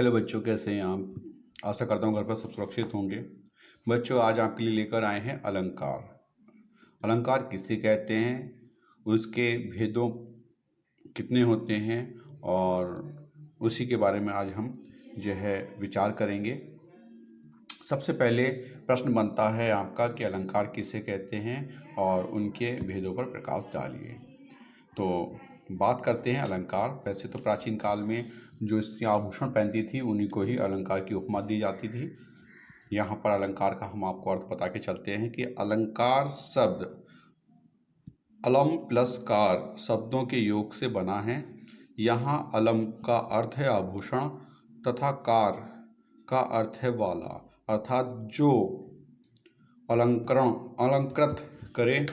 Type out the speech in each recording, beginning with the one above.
Hello बच्चों, कैसे हैं आप। आशा करता हूँ घर पर सब सुरक्षित होंगे। बच्चों, आज आपके लिए लेकर आए हैं अलंकार। अलंकार किसे कहते हैं, उसके भेदों कितने होते हैं, और उसी के बारे में आज हम जो है विचार करेंगे। सबसे पहले प्रश्न बनता है आपका कि अलंकार किसे कहते हैं और उनके भेदों पर प्रकाश डालिए। तो बात करते हैं अलंकार। वैसे तो प्राचीन काल में जो स्त्रियाँ आभूषण पहनती थी उन्हीं को ही अलंकार की उपमा दी जाती थी। यहाँ पर अलंकार का हम आपको अर्थ बता के चलते हैं कि अलंकार शब्द अलम प्लस कार शब्दों के योग से बना है। यहाँ अलम का अर्थ है आभूषण तथा कार का अर्थ है वाला, अर्थात जो अलंकृत करे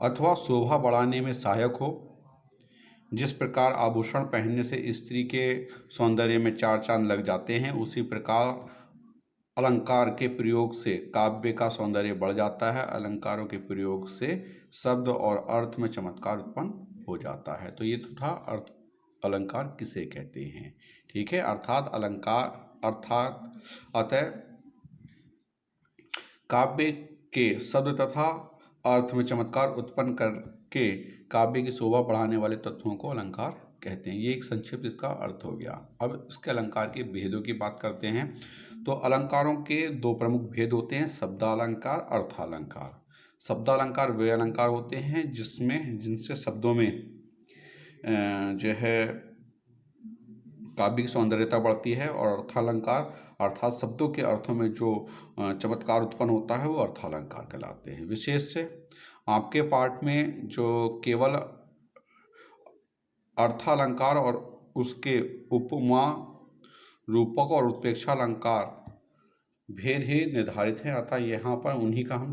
अथवा शोभा बढ़ाने में सहायक हो। जिस प्रकार आभूषण पहनने से स्त्री के सौंदर्य में चार चांद लग जाते हैं, उसी प्रकार अलंकार के प्रयोग से काव्य का सौंदर्य बढ़ जाता है। अलंकारों के प्रयोग से शब्द और अर्थ में चमत्कार उत्पन्न हो जाता है। तो ये तो था अर्थ अलंकार किसे कहते हैं। ठीक है, अर्थात अतः काव्य के शब्द तथा अर्थ में चमत्कार उत्पन्न करके काव्य की शोभा बढ़ाने वाले तत्वों को अलंकार कहते हैं। ये एक संक्षिप्त इसका अर्थ हो गया। अब इसके अलंकार के भेदों की बात करते हैं। तो अलंकारों के दो प्रमुख भेद होते हैं, शब्दालंकार, अर्थालंकार। शब्दालंकार वे अलंकार होते हैं जिनसे शब्दों में जो है काव्य की सौंदर्यता बढ़ती है, और अर्थालंकार अर्थात शब्दों के अर्थों में जो चमत्कार उत्पन्न होता है वो अर्थालंकार कहलाते हैं। विशेष से आपके पाठ में जो केवल अर्थालंकार और उसके उपमा रूपक और उत्प्रेक्षा अलंकार भेद ही निर्धारित है, अतः यहाँ पर उन्हीं का हम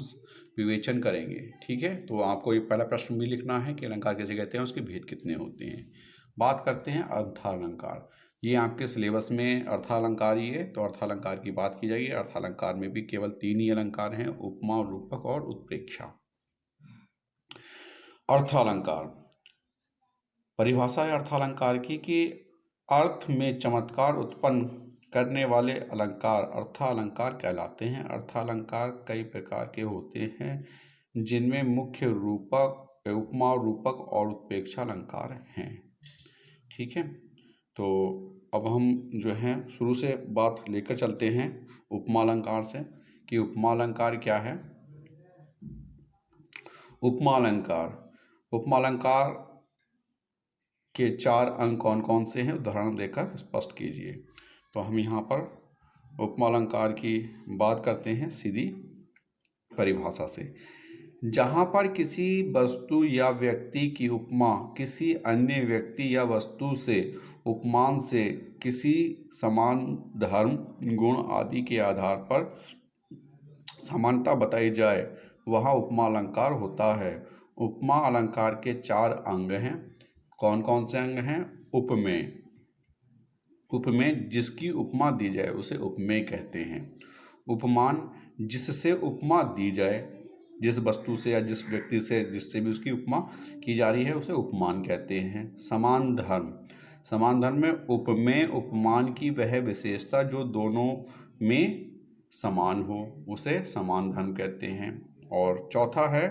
विवेचन करेंगे। ठीक है, तो आपको ये पहला प्रश्न भी लिखना है कि अलंकार कैसे कहते हैं, उसके भेद कितने होते हैं। बात करते हैं अर्थालंकार। ये आपके सिलेबस में अर्थालंकार ही है, तो अर्थालंकार की बात की जाएगी। अर्थालंकार में भी केवल तीन ही अलंकार हैं, उपमा, रूपक और उत्प्रेक्षा। अर्थालंकार परिभाषा है अर्थालंकार की कि अर्थ में चमत्कार उत्पन्न करने वाले अलंकार अर्थालंकार कहलाते हैं। अर्थालंकार कई प्रकार के होते हैं, जिनमें मुख्य रूपक, उपमा, रूपक और उत्प्रेक्षा अलंकार हैं। ठीक है, तो अब हम जो है शुरू से बात लेकर चलते हैं उपमा अलंकार से कि उपमा अलंकार क्या है। उपमा अलंकार के चार अंग कौन कौन से हैं, उदाहरण देकर स्पष्ट कीजिए। तो हम यहाँ पर उपमा अलंकार की बात करते हैं सीधी परिभाषा से। जहाँ पर किसी वस्तु या व्यक्ति की उपमा किसी अन्य व्यक्ति या वस्तु से उपमान से किसी समान धर्म, गुण आदि के आधार पर समानता बताई जाए, वह उपमा अलंकार होता है। उपमा अलंकार के चार अंग हैं। कौन कौन से अंग हैं? उपमेय जिसकी उपमा दी जाए उसे उपमेय कहते हैं। उपमान जिससे उपमा दी जाए, जिस वस्तु से या जिस व्यक्ति से जिससे भी उसकी उपमा की जा रही है उसे उपमान कहते हैं। समान धर्म में उपमेय उपमान की वह विशेषता जो दोनों में समान हो उसे समान धर्म कहते हैं। और चौथा है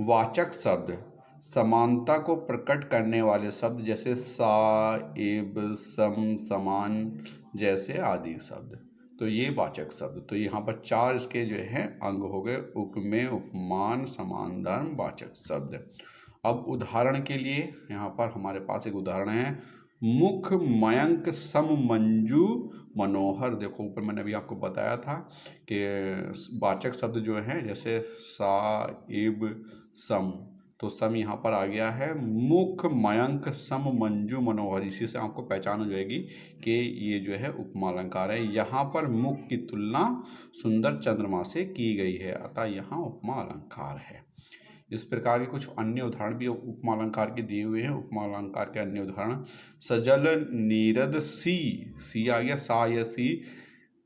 वाचक शब्द, समानता को प्रकट करने वाले शब्द जैसे सा, एब, सम, समान जैसे आदि शब्द, तो ये वाचक शब्द। तो यहाँ पर चार इसके जो हैं अंग हो गए, उपमेय, उपमान, समान धर्म, वाचक शब्द। अब उदाहरण के लिए यहाँ पर हमारे पास एक उदाहरण है, मुख मयंक सम मंजू मनोहर। देखो ऊपर मैंने अभी आपको बताया था कि वाचक शब्द जो हैं जैसे सा, एब, सम, तो सम यहाँ पर आ गया है। मुख मयंक सम मंजू मनोहर, इसी से आपको पहचान हो जाएगी कि ये जो है उपमा अलंकार है। यहाँ पर मुख की तुलना सुंदर चंद्रमा से की गई है, अतः यहाँ उपमा अलंकार है। इस प्रकार के कुछ अन्य उदाहरण भी उपमा अलंकार के दिए हुए हैं। उपमा अलंकार के अन्य उदाहरण, सजल नीरद सी आ गया, सा या सी,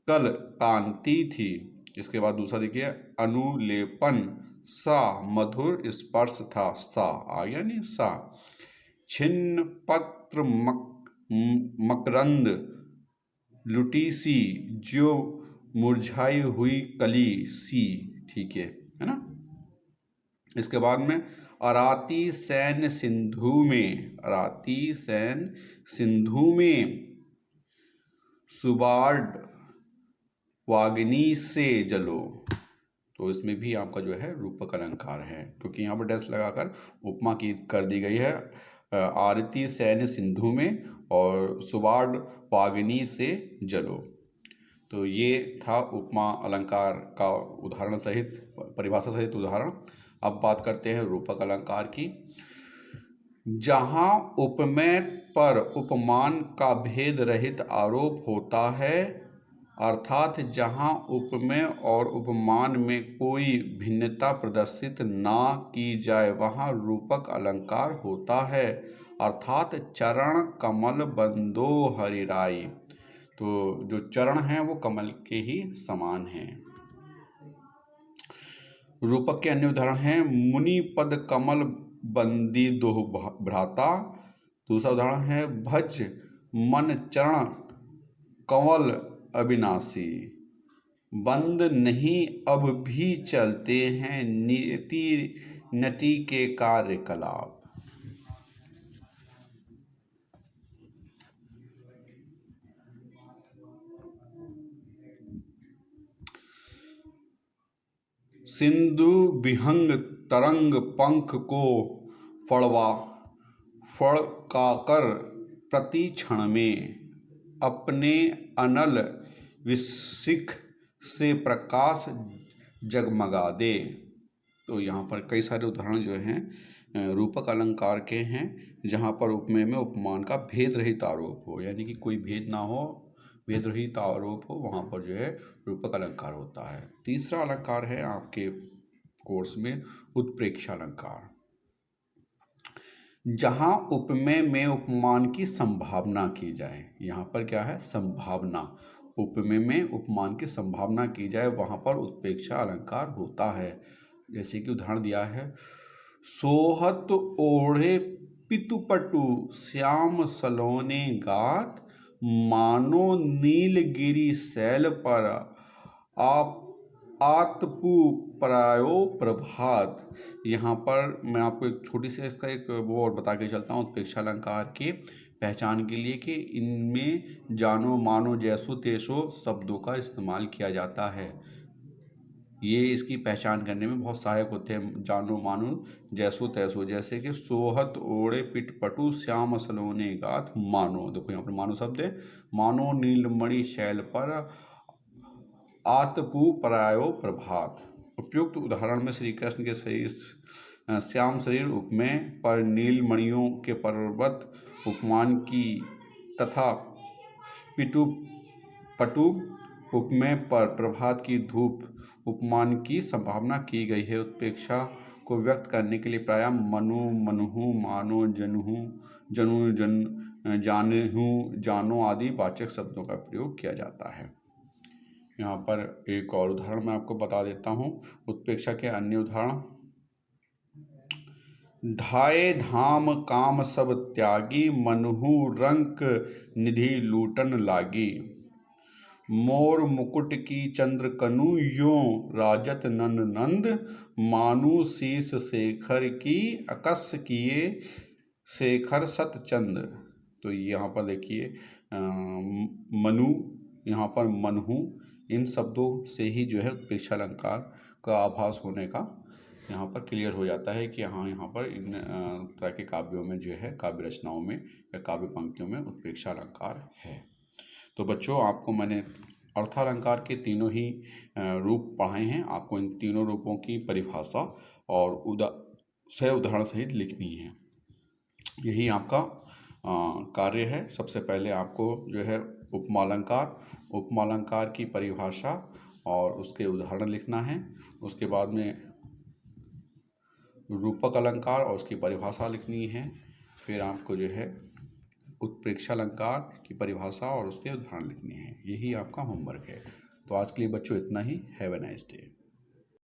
कल कांति थी। इसके बाद दूसरा देखिए, अनुलेपन सा मधुर स्पर्श था, सा आ गया नहीं सा। छिन्न पत्र मकरंद लुटी सी, जो मुरझाई हुई कली सी, ठीक है ना। इसके बाद में अराती सैन सिंधु में, अराती सैन सिंधु में सुबार्ड वाग्नी से जलो। तो इसमें भी आपका जो है रूपक अलंकार है, क्योंकि यहाँ पर डैश लगाकर उपमा की कर दी गई है आरती सैन्य सिंधु में और सुबार्ड वाग्नी से जलो। तो ये था उपमा अलंकार का उदाहरण सहित, परिभाषा सहित उदाहरण। अब बात करते हैं रूपक अलंकार की। जहाँ उपमेय पर उपमान का भेद रहित आरोप होता है, अर्थात जहाँ उपमेय और उपमान में कोई भिन्नता प्रदर्शित ना की जाए, वहाँ रूपक अलंकार होता है। अर्थात चरण कमल बंदो हरिराई, तो जो चरण हैं वो कमल के ही समान हैं। रूपक के अन्य उदाहरण हैं मुनि पद कमल बंदी दोह भ्राता। दूसरा उदाहरण है भज मन चरण कंवल अविनाशी। बंद नहीं अब भी चलते हैं नीति नति के कार्यकलाप। सिंधु विहंग तरंग पंख को फड़काकर प्रति क्षण में अपने अनल विशिख से प्रकाश जगमगा दे। तो यहाँ पर कई सारे उदाहरण जो हैं रूपक अलंकार के हैं, जहाँ पर उपमेय में उपमान का भेद रहित आरोप हो, यानी कि कोई भेद ना हो, भेद रहित आरोप हो, वहाँ पर जो है रूपक अलंकार होता है। तीसरा अलंकार है आपके कोर्स में उत्प्रेक्षा अलंकार। जहाँ उपमेय में उपमान की संभावना की जाए, यहाँ पर क्या है संभावना, उपमेय में उपमान की संभावना की जाए, वहाँ पर उत्प्रेक्षा अलंकार होता है। जैसे कि उदाहरण दिया है सोहत ओढ़े पितुपटु श्याम सलोने गात, मानो नीलगिरी शैल पर आप आतपु प्रायो प्रभात। यहाँ पर मैं आपको एक छोटी सी इसका एक वो और बता के चलता हूँ उत्प्रेक्षा अलंकार की पहचान के लिए, कि इनमें जानो मानो जैसो तेसो शब्दों का इस्तेमाल किया जाता है। ये इसकी पहचान करने में बहुत सहायक होते हैं। जानो मानो जैसो तैसो, जैसे कि सोहत ओढ़े पिटपटु श्याम सलोने गाथ मानो, देखो यहाँ पर मानो शब्द है, मानो नीलमणि शैल पर आतपु परायो प्रभात। उपयुक्त उदाहरण में श्री कृष्ण के शरीर श्याम शरीर उपमेय पर नीलमणियों के पर्वत उपमान की, तथा पटु उपमेय पर प्रभात की धूप उपमान की संभावना की गई है। उत्प्रेक्षा को व्यक्त करने के लिए प्रायः मनु मनुहु मानो जनुहु जनु जन जानहु जानो आदि वाचक शब्दों का प्रयोग किया जाता है। यहाँ पर एक और उदाहरण मैं आपको बता देता हूँ उत्प्रेक्षा के अन्य उदाहरण। धाये धाम काम सब त्यागी, मनुहु रंक निधि लूटन लागी। मोर मुकुट की चंद्र कनु यों राजत नंद नंद, मानु शीस शेखर की अकस किए शेखर सतचंद। तो यहाँ पर देखिए मनु, यहाँ पर मनहु, इन शब्दों से ही जो है उत्प्रेक्षा अलंकार का आभास होने का यहाँ पर क्लियर हो जाता है कि हाँ यहाँ पर इन तरह के काव्यों में जो है काव्य रचनाओं में या काव्य पंक्तियों में उत्प्रेक्षा अलंकार है। तो बच्चों आपको मैंने अर्थालंकार के तीनों ही रूप पढ़ाए हैं। आपको इन तीनों रूपों की परिभाषा और उदाहरण सहित लिखनी है। यही आपका कार्य है। सबसे पहले आपको जो है उपमालंकार की परिभाषा और उसके उदाहरण लिखना है। उसके बाद में रूपक अलंकार और उसकी परिभाषा लिखनी है। फिर आपको जो है उत्प्रेक्षा अलंकार की परिभाषा और उसके उदाहरण लिखने हैं। यही आपका होमवर्क है। तो आज के लिए बच्चों इतना ही। Have a nice day.